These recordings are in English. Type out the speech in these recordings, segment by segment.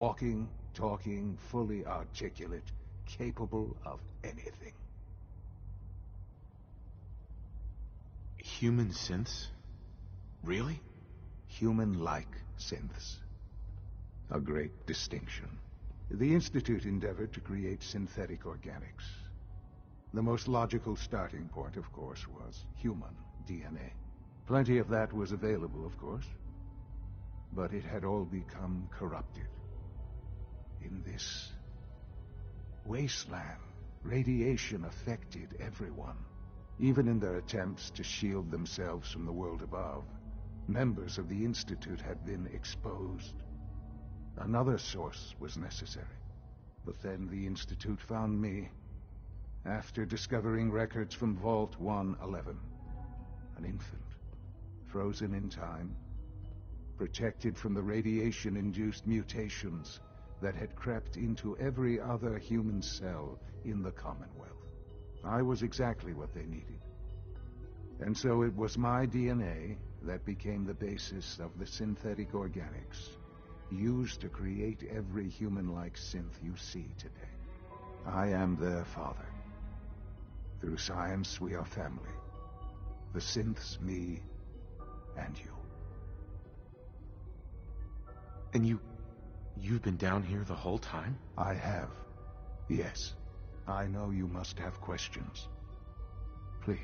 Walking, talking, fully articulate, capable of anything. Human synths? Really? Human-like synths. A great distinction. The Institute endeavored to create synthetic organics. The most logical starting point, of course, was human DNA. Plenty of that was available, of course. But it had all become corrupted. In this wasteland, radiation affected everyone. Even in their attempts to shield themselves from the world above, members of the Institute had been exposed. Another source was necessary. But then the Institute found me, after discovering records from Vault 111. An infant, frozen in time, protected from the radiation-induced mutations that had crept into every other human cell in the Commonwealth. I was exactly what they needed. And so it was my DNA that became the basis of the synthetic organics used to create every human-like synth you see today. I am their father. Through science, we are family. The synths, me, and you. And you've been down here the whole time? I have. Yes. I know you must have questions. Please.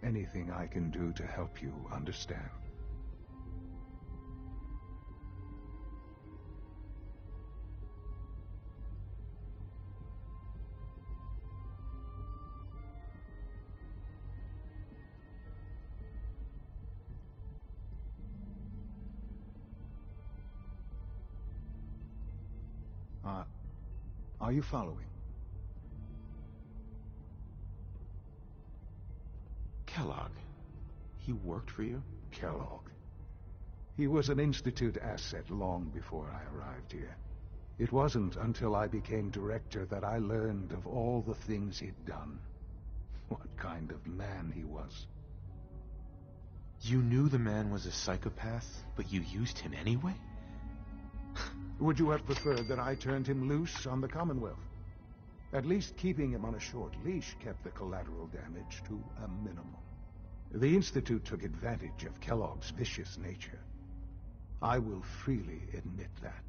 Anything I can do to help you understand. Are you following? Kellogg. He worked for you? Kellogg. He was an Institute asset long before I arrived here. It wasn't until I became director that I learned of all the things he'd done. What kind of man he was. You knew the man was a psychopath, but you used him anyway? Would you have preferred that I turned him loose on the Commonwealth? At least keeping him on a short leash kept the collateral damage to a minimum. The Institute took advantage of Kellogg's vicious nature. I will freely admit that.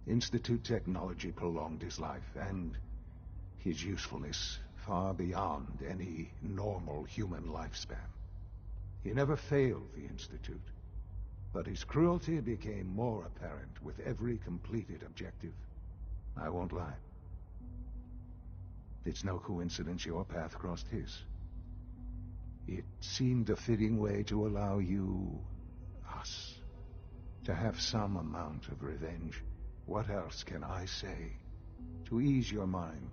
Institute technology prolonged his life, and his usefulness far beyond any normal human lifespan. He never failed the Institute, but his cruelty became more apparent with every completed objective. I won't lie. It's no coincidence your path crossed his. It seemed a fitting way to allow you, us, to have some amount of revenge. What else can I say to ease your mind?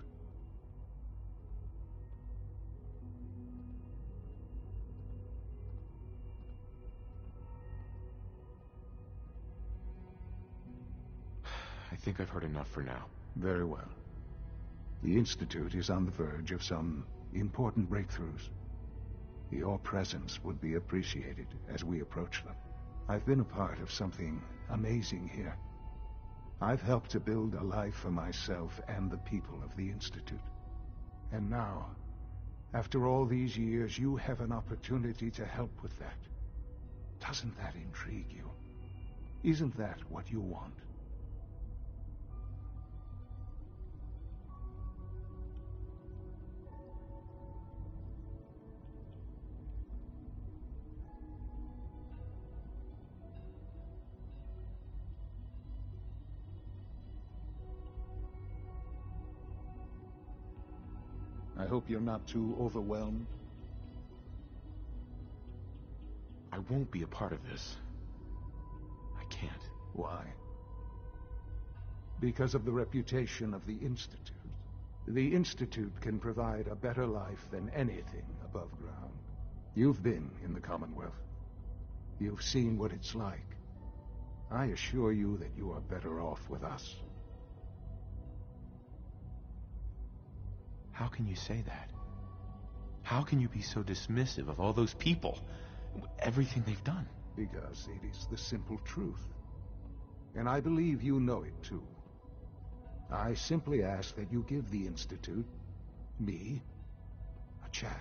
I think I've heard enough for now. Very well. The Institute is on the verge of some important breakthroughs. Your presence would be appreciated as we approach them. I've been a part of something amazing here. I've helped to build a life for myself and the people of the Institute. And now, after all these years, you have an opportunity to help with that. Doesn't that intrigue you? Isn't that what you want? I hope you're not too overwhelmed. I won't be a part of this. I can't. Why? Because of the reputation of the Institute. The Institute can provide a better life than anything above ground. You've been in the Commonwealth. You've seen what it's like. I assure you that you are better off with us. How can you say that? How can you be so dismissive of all those people? Everything they've done? Because it is the simple truth. And I believe you know it too. I simply ask that you give the Institute, me, a chance.